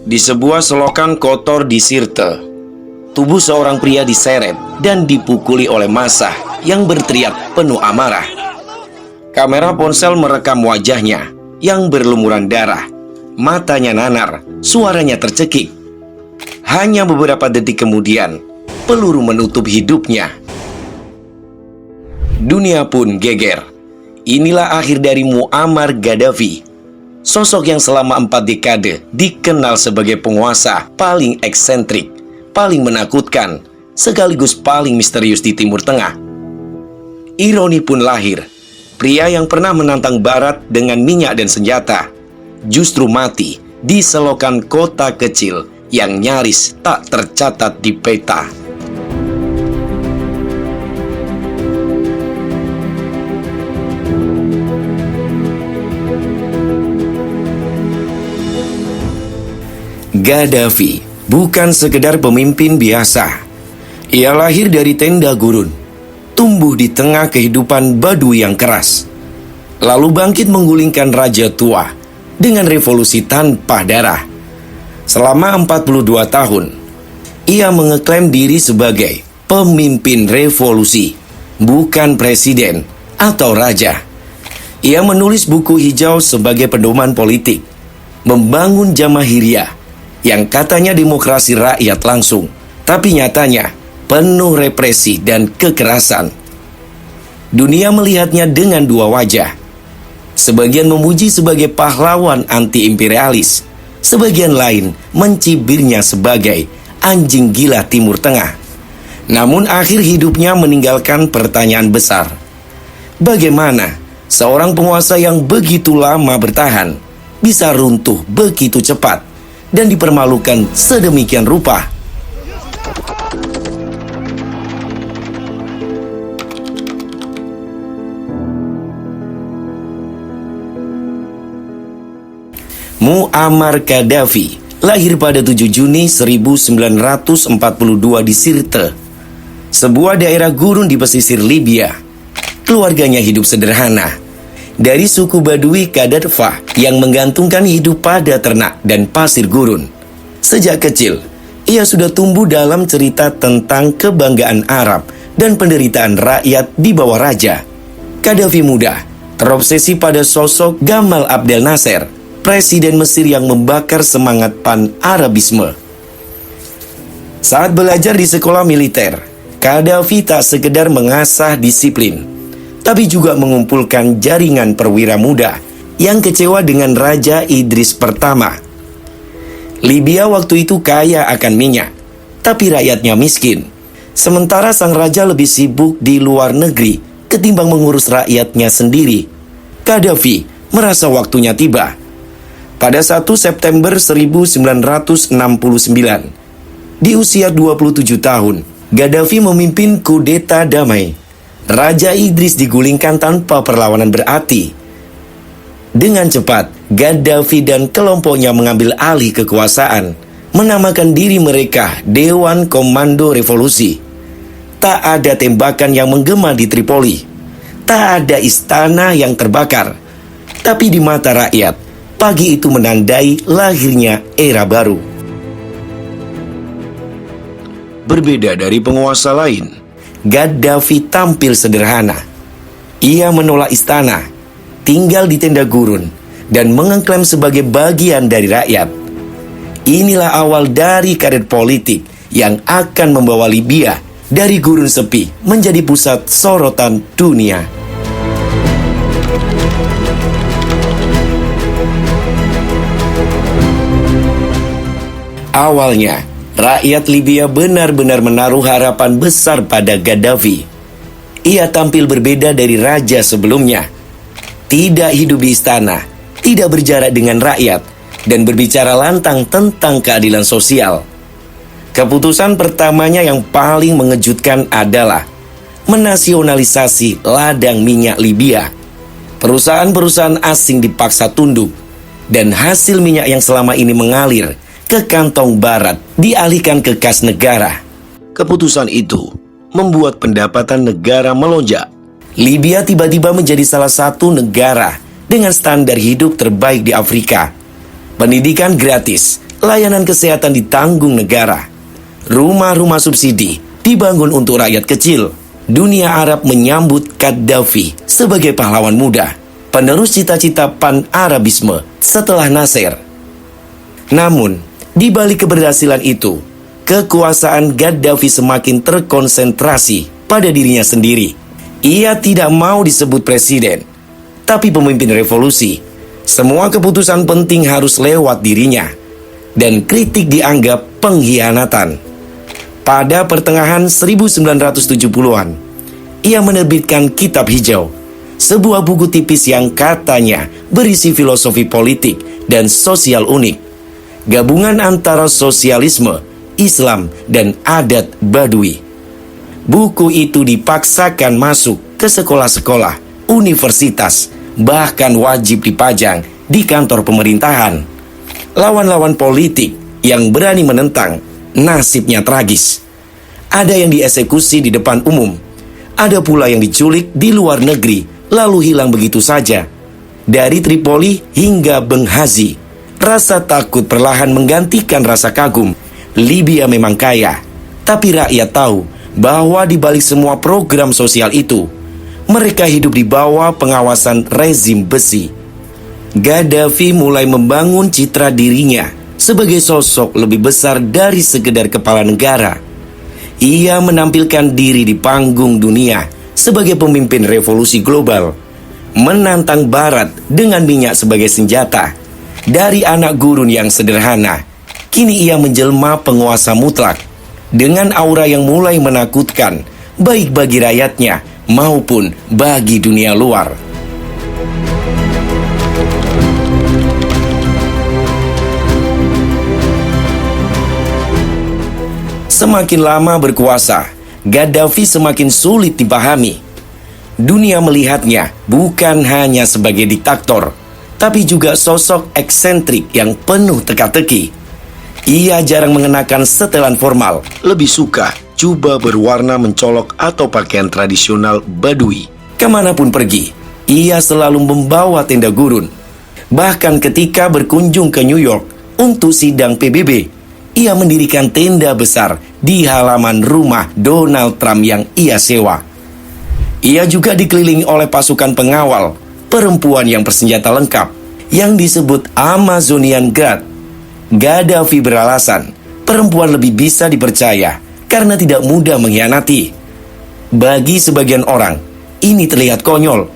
Di sebuah selokan kotor di Sirte, tubuh seorang pria diseret dan dipukuli oleh massa yang berteriak penuh amarah. Kamera ponsel merekam wajahnya yang berlumuran darah, matanya nanar, suaranya tercekik. Hanya beberapa detik kemudian, peluru menutup hidupnya. Dunia pun geger. Inilah akhir dari Muammar Gaddafi, sosok yang selama 4 dekade dikenal sebagai penguasa paling eksentrik, paling menakutkan, sekaligus paling misterius di Timur Tengah. Ironi pun lahir. Pria yang pernah menantang Barat dengan minyak dan senjata, justru mati di selokan kota kecil yang nyaris tak tercatat di peta. Gaddafi bukan sekedar pemimpin biasa. Ia lahir dari tenda gurun, tumbuh di tengah kehidupan Badui yang keras, lalu bangkit menggulingkan raja tua dengan revolusi tanpa darah. Selama 42 tahun, ia mengeklaim diri sebagai pemimpin revolusi, bukan presiden atau raja. Ia menulis buku hijau sebagai pedoman politik, membangun Jamahiriyah yang katanya demokrasi rakyat langsung, tapi nyatanya penuh represi dan kekerasan. Dunia melihatnya dengan dua wajah. Sebagian memuji sebagai pahlawan anti-imperialis, sebagian lain mencibirnya sebagai anjing gila Timur Tengah. Namun akhir hidupnya meninggalkan pertanyaan besar. Bagaimana seorang penguasa yang begitu lama bertahan bisa runtuh begitu cepat dan dipermalukan sedemikian rupa? Muammar Gaddafi lahir pada 7 Juni 1942 di Sirte, sebuah daerah gurun di pesisir Libya. Keluarganya hidup sederhana, dari suku Badui Kadadfa yang menggantungkan hidup pada ternak dan pasir gurun. Sejak kecil, ia sudah tumbuh dalam cerita tentang kebanggaan Arab dan penderitaan rakyat di bawah raja. Gaddafi muda terobsesi pada sosok Gamal Abdel Nasser, presiden Mesir yang membakar semangat pan-Arabisme. Saat belajar di sekolah militer, Gaddafi tak sekedar mengasah disiplin, tapi juga mengumpulkan jaringan perwira muda yang kecewa dengan Raja Idris pertama. Libya waktu itu kaya akan minyak, tapi rakyatnya miskin. Sementara sang raja lebih sibuk di luar negeri ketimbang mengurus rakyatnya sendiri. Gaddafi merasa waktunya tiba. Pada 1 September 1969, di usia 27 tahun, Gaddafi memimpin kudeta damai. Raja Idris digulingkan tanpa perlawanan berarti. Dengan cepat, Gaddafi dan kelompoknya mengambil alih kekuasaan, menamakan diri mereka Dewan Komando Revolusi. Tak ada tembakan yang menggema di Tripoli, tak ada istana yang terbakar. Tapi di mata rakyat, pagi itu menandai lahirnya era baru. Berbeda dari penguasa lain, Gaddafi tampil sederhana. Ia menolak istana, tinggal di tenda gurun, dan mengklaim sebagai bagian dari rakyat. Inilah awal dari karir politik yang akan membawa Libya dari gurun sepi menjadi pusat sorotan dunia. Awalnya, rakyat Libya benar-benar menaruh harapan besar pada Gaddafi. Ia tampil berbeda dari raja sebelumnya. Tidak hidup di istana, tidak berjarak dengan rakyat, dan berbicara lantang tentang keadilan sosial. Keputusan pertamanya yang paling mengejutkan adalah menasionalisasi ladang minyak Libya. Perusahaan-perusahaan asing dipaksa tunduk, dan hasil minyak yang selama ini mengalir ke kantong Barat dialihkan ke kas negara. Keputusan itu membuat pendapatan negara melonjak. Libya tiba-tiba menjadi salah satu negara dengan standar hidup terbaik di Afrika. Pendidikan gratis, layanan kesehatan ditanggung negara, rumah-rumah subsidi dibangun untuk rakyat kecil. Dunia Arab menyambut Gaddafi sebagai pahlawan muda, penerus cita-cita pan-Arabisme setelah Nasser. Namun, di balik keberhasilan itu, kekuasaan Gaddafi semakin terkonsentrasi pada dirinya sendiri. Ia tidak mau disebut presiden, tapi pemimpin revolusi. Semua keputusan penting harus lewat dirinya, dan kritik dianggap pengkhianatan. Pada pertengahan 1970-an, ia menerbitkan Kitab Hijau, sebuah buku tipis yang katanya berisi filosofi politik dan sosial unik, gabungan antara sosialisme, Islam, dan adat Badui. Buku itu dipaksakan masuk ke sekolah-sekolah, universitas, bahkan wajib dipajang di kantor pemerintahan. Lawan-lawan politik yang berani menentang nasibnya tragis. Ada yang dieksekusi di depan umum, ada pula yang diculik di luar negeri lalu hilang begitu saja. Dari Tripoli hingga Benghazi, rasa takut perlahan menggantikan rasa kagum. Libya memang kaya, tapi rakyat tahu bahwa di balik semua program sosial itu, mereka hidup di bawah pengawasan rezim besi. Gaddafi mulai membangun citra dirinya sebagai sosok lebih besar dari sekedar kepala negara. Ia menampilkan diri di panggung dunia sebagai pemimpin revolusi global, menantang Barat dengan minyak sebagai senjata. Dari anak gurun yang sederhana, kini ia menjelma penguasa mutlak dengan aura yang mulai menakutkan, baik bagi rakyatnya maupun bagi dunia luar. Semakin lama berkuasa, Gaddafi semakin sulit dipahami. Dunia melihatnya bukan hanya sebagai diktator, tapi juga sosok eksentrik yang penuh teka-teki. Ia jarang mengenakan setelan formal, lebih suka jubah berwarna mencolok atau pakaian tradisional Badui. Kemanapun pergi, ia selalu membawa tenda gurun. Bahkan ketika berkunjung ke New York untuk sidang PBB, ia mendirikan tenda besar di halaman rumah Donald Trump yang ia sewa. Ia juga dikelilingi oleh pasukan pengawal, perempuan yang bersenjata lengkap, yang disebut Amazonian Guard. Gaddafi beralasan, perempuan lebih bisa dipercaya karena tidak mudah mengkhianati. Bagi sebagian orang, ini terlihat konyol.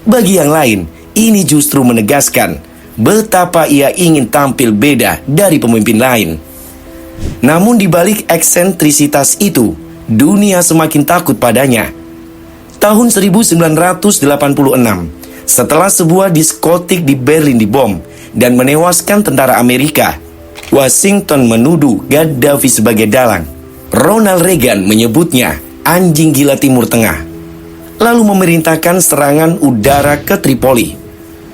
Bagi yang lain, ini justru menegaskan betapa ia ingin tampil beda dari pemimpin lain. Namun di balik eksentrisitas itu, dunia semakin takut padanya. Tahun 1986, setelah sebuah diskotik di Berlin dibom dan menewaskan tentara Amerika, Washington menuduh Gaddafi sebagai dalang. Ronald Reagan menyebutnya anjing gila Timur Tengah, lalu memerintahkan serangan udara ke Tripoli.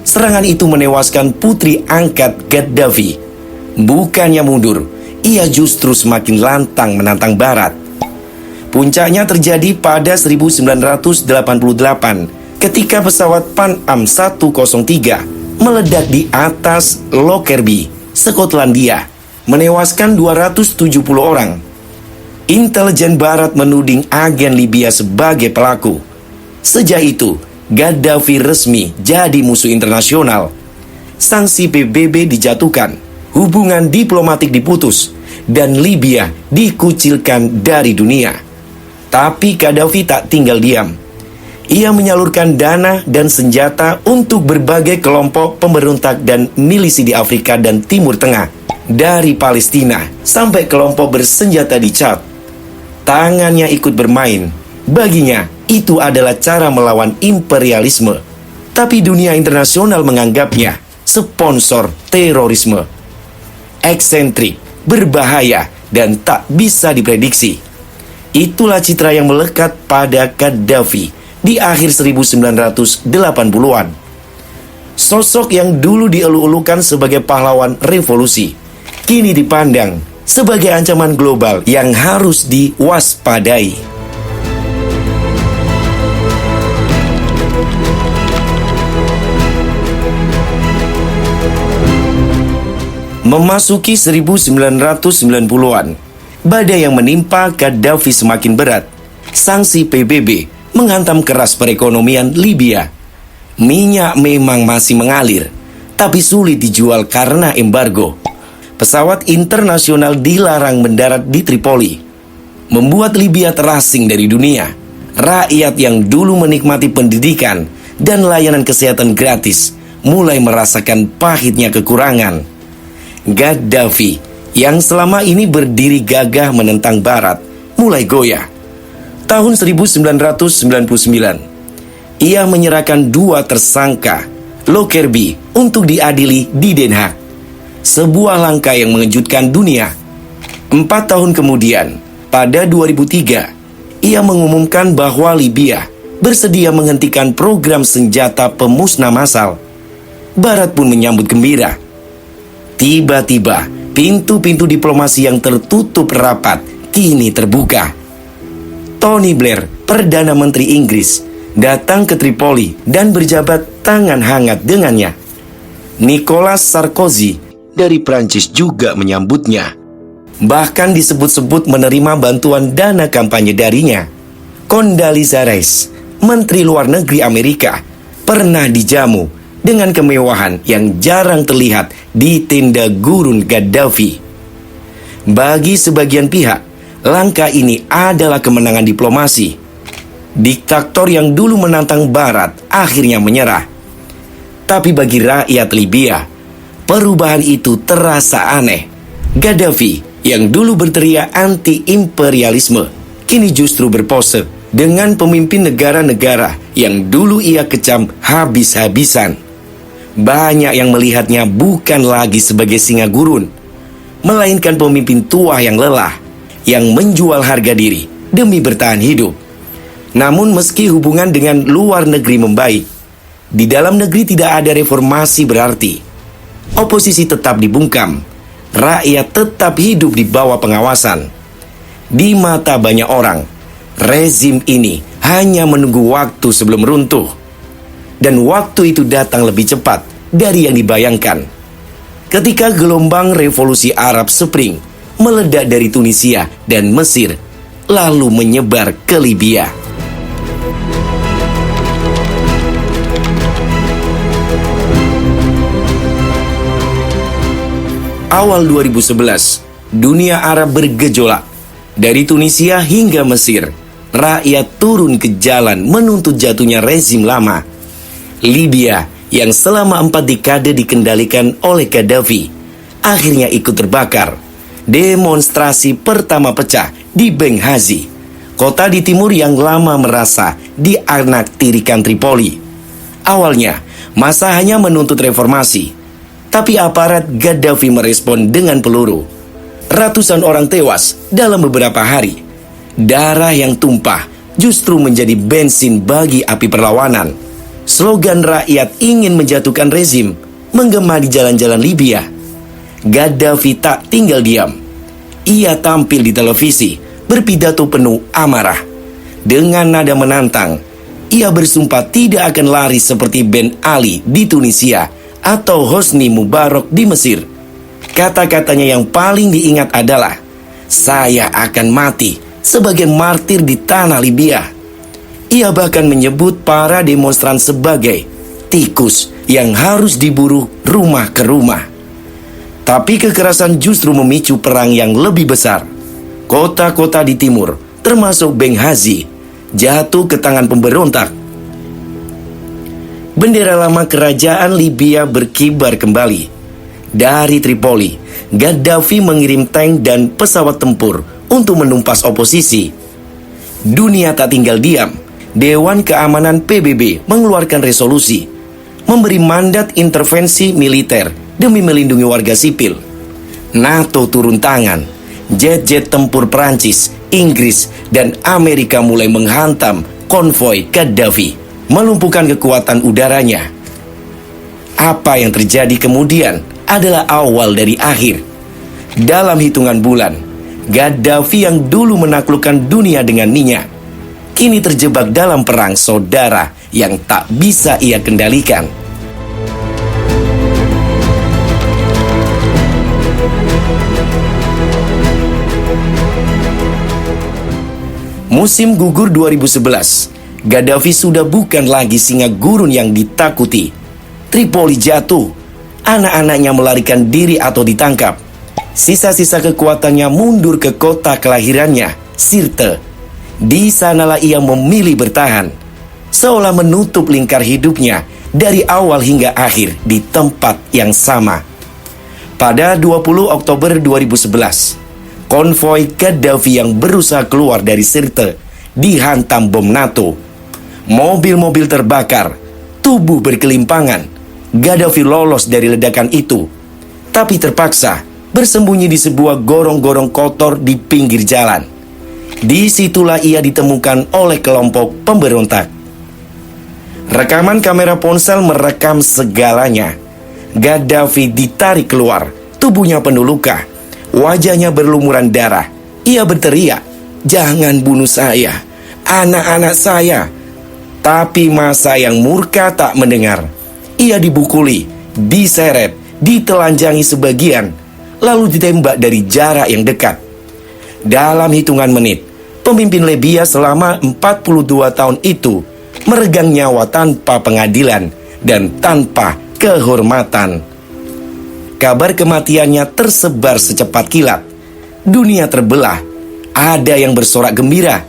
Serangan itu menewaskan putri angkat Gaddafi. Bukannya mundur, ia justru semakin lantang menantang Barat. Puncaknya terjadi pada 1988 ketika pesawat Pan Am 103 meledak di atas Lockerbie, Skotlandia, menewaskan 270 orang. Intelijen Barat menuding agen Libya sebagai pelaku. Sejak itu, Gaddafi resmi jadi musuh internasional. Sanksi PBB dijatuhkan, hubungan diplomatik diputus, dan Libya dikucilkan dari dunia. Tapi Gaddafi tak tinggal diam. Ia menyalurkan dana dan senjata untuk berbagai kelompok pemberontak dan milisi di Afrika dan Timur Tengah, dari Palestina sampai kelompok bersenjata di Chad. Tangannya ikut bermain. Baginya, itu adalah cara melawan imperialisme. Tapi dunia internasional menganggapnya sponsor terorisme. Eksentrik, berbahaya, dan tak bisa diprediksi. Itulah citra yang melekat pada Gaddafi di akhir 1980-an. Sosok yang dulu dielu-elukan sebagai pahlawan revolusi, kini dipandang sebagai ancaman global yang harus diwaspadai. Memasuki 1990-an, badai yang menimpa Gaddafi semakin berat. Sanksi PBB menghantam keras perekonomian Libya. Minyak memang masih mengalir, tapi sulit dijual karena embargo. Pesawat internasional dilarang mendarat di Tripoli, membuat Libya terasing dari dunia. Rakyat yang dulu menikmati pendidikan dan layanan kesehatan gratis mulai merasakan pahitnya kekurangan. Gaddafi yang selama ini berdiri gagah menentang Barat mulai goyah. Tahun 1999, ia menyerahkan 2 tersangka, Lockerbie, untuk diadili di Den Haag. Sebuah langkah yang mengejutkan dunia. 4 tahun kemudian, pada 2003, ia mengumumkan bahwa Libya bersedia menghentikan program senjata pemusnah massal. Barat pun menyambut gembira. Tiba-tiba, pintu-pintu diplomasi yang tertutup rapat kini terbuka. Tony Blair, Perdana Menteri Inggris, datang ke Tripoli dan berjabat tangan hangat dengannya. Nicolas Sarkozy dari Prancis juga menyambutnya. Bahkan disebut-sebut menerima bantuan dana kampanye darinya. Condoleezza Rice, Menteri Luar Negeri Amerika, pernah dijamu dengan kemewahan yang jarang terlihat di tenda gurun Gaddafi. Bagi sebagian pihak, langkah ini adalah kemenangan diplomasi. Diktator yang dulu menantang Barat akhirnya menyerah. Tapi bagi rakyat Libya, perubahan itu terasa aneh. Gaddafi yang dulu berteriak anti-imperialisme, kini justru berpose dengan pemimpin negara-negara yang dulu ia kecam habis-habisan. Banyak yang melihatnya bukan lagi sebagai singa gurun, melainkan pemimpin tua yang lelah, yang menjual harga diri demi bertahan hidup. Namun meski hubungan dengan luar negeri membaik, di dalam negeri tidak ada reformasi berarti. Oposisi tetap dibungkam, rakyat tetap hidup di bawah pengawasan. Di mata banyak orang, rezim ini hanya menunggu waktu sebelum runtuh. Dan waktu itu datang lebih cepat dari yang dibayangkan. Ketika gelombang revolusi Arab Spring meledak dari Tunisia dan Mesir, lalu menyebar ke Libya. Awal 2011, dunia Arab bergejolak. Dari Tunisia hingga Mesir, rakyat turun ke jalan menuntut jatuhnya rezim lama. Libya yang selama 4 dekade dikendalikan oleh Gaddafi akhirnya ikut terbakar. Demonstrasi pertama pecah di Benghazi, kota di timur yang lama merasa dianaktirikan Tripoli. Awalnya, massa hanya menuntut reformasi, tapi aparat Gaddafi merespon dengan peluru. Ratusan orang tewas dalam beberapa hari. Darah yang tumpah justru menjadi bensin bagi api perlawanan. Slogan rakyat ingin menjatuhkan rezim menggema di jalan-jalan Libya. Gaddafi tak tinggal diam. Ia tampil di televisi, berpidato penuh amarah. Dengan nada menantang, ia bersumpah tidak akan lari seperti Ben Ali di Tunisia atau Hosni Mubarak di Mesir. Kata-katanya yang paling diingat adalah, "Saya akan mati sebagai martir di tanah Libya." Ia bahkan menyebut para demonstran sebagai tikus yang harus diburu rumah ke rumah. Tapi kekerasan justru memicu perang yang lebih besar. Kota-kota di timur, termasuk Benghazi, jatuh ke tangan pemberontak. Bendera lama kerajaan Libya berkibar kembali. Dari Tripoli, Gaddafi mengirim tank dan pesawat tempur untuk menumpas oposisi. Dunia tak tinggal diam. Dewan Keamanan PBB mengeluarkan resolusi memberi mandat intervensi militer demi melindungi warga sipil. NATO turun tangan. Jet-jet tempur Prancis, Inggris, dan Amerika mulai menghantam konvoi Gaddafi, melumpuhkan kekuatan udaranya. Apa yang terjadi kemudian adalah awal dari akhir. Dalam hitungan bulan, Gaddafi yang dulu menaklukkan dunia dengan minyak, kini terjebak dalam perang saudara yang tak bisa ia kendalikan. Musim gugur 2011, Gaddafi sudah bukan lagi singa gurun yang ditakuti. Tripoli jatuh, anak-anaknya melarikan diri atau ditangkap. Sisa-sisa kekuatannya mundur ke kota kelahirannya, Sirte. Di sanalah ia memilih bertahan, seolah menutup lingkar hidupnya dari awal hingga akhir di tempat yang sama. Pada 20 Oktober 2011, konvoi Gaddafi yang berusaha keluar dari Sirte dihantam bom NATO. Mobil-mobil terbakar, tubuh berkelimpangan. Gaddafi lolos dari ledakan itu, tapi terpaksa bersembunyi di sebuah gorong-gorong kotor di pinggir jalan. Disitulah ia ditemukan oleh kelompok pemberontak. Rekaman kamera ponsel merekam segalanya. Gaddafi ditarik keluar, tubuhnya penuh luka, wajahnya berlumuran darah. Ia berteriak, "Jangan bunuh saya, anak-anak saya." Tapi massa yang murka tak mendengar. Ia dibukuli, diseret, ditelanjangi sebagian, lalu ditembak dari jarak yang dekat. Dalam hitungan menit, pemimpin Libya selama 42 tahun itu meregang nyawa tanpa pengadilan dan tanpa kehormatan. Kabar kematiannya tersebar secepat kilat. Dunia terbelah. Ada yang bersorak gembira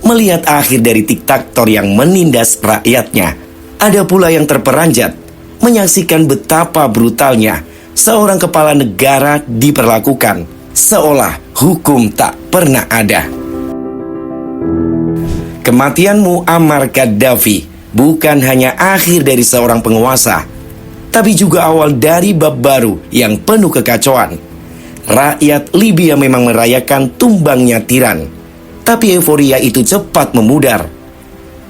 melihat akhir dari diktator yang menindas rakyatnya. Ada pula yang terperanjat menyaksikan betapa brutalnya seorang kepala negara diperlakukan seolah hukum tak pernah ada. Kematian Muammar Gaddafi bukan hanya akhir dari seorang penguasa, tapi juga awal dari bab baru yang penuh kekacauan. Rakyat Libya memang merayakan tumbangnya tiran, tapi euforia itu cepat memudar.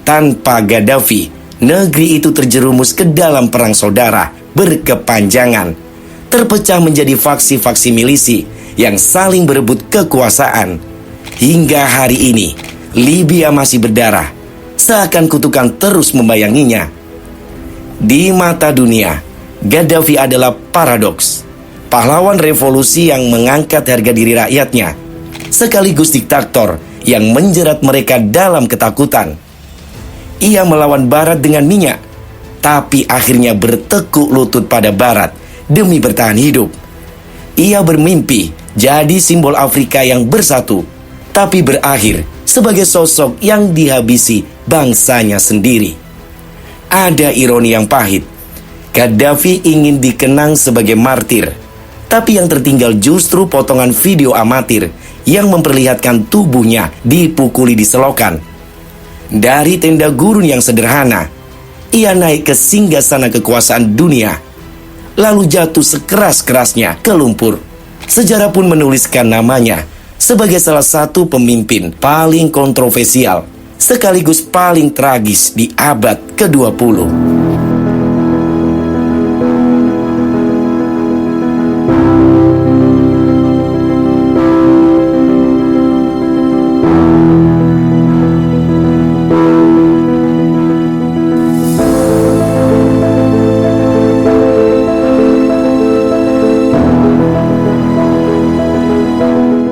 Tanpa Gaddafi, negeri itu terjerumus ke dalam perang saudara berkepanjangan, terpecah menjadi faksi-faksi milisi yang saling berebut kekuasaan. Hingga hari ini, Libya masih berdarah, seakan kutukan terus membayanginya. Di mata dunia, Gaddafi adalah paradoks, pahlawan revolusi yang mengangkat harga diri rakyatnya, sekaligus diktator yang menjerat mereka dalam ketakutan. Ia melawan Barat dengan minyak, tapi akhirnya bertekuk lutut pada Barat demi bertahan hidup. Ia bermimpi jadi simbol Afrika yang bersatu, tapi berakhir sebagai sosok yang dihabisi bangsanya sendiri. Ada ironi yang pahit. Gaddafi ingin dikenang sebagai martir, tapi yang tertinggal justru potongan video amatir yang memperlihatkan tubuhnya dipukuli di selokan. Dari tenda gurun yang sederhana, ia naik ke singgasana kekuasaan dunia, lalu jatuh sekeras-kerasnya ke lumpur. Sejarah pun menuliskan namanya sebagai salah satu pemimpin paling kontroversial sekaligus paling tragis di abad ke-20.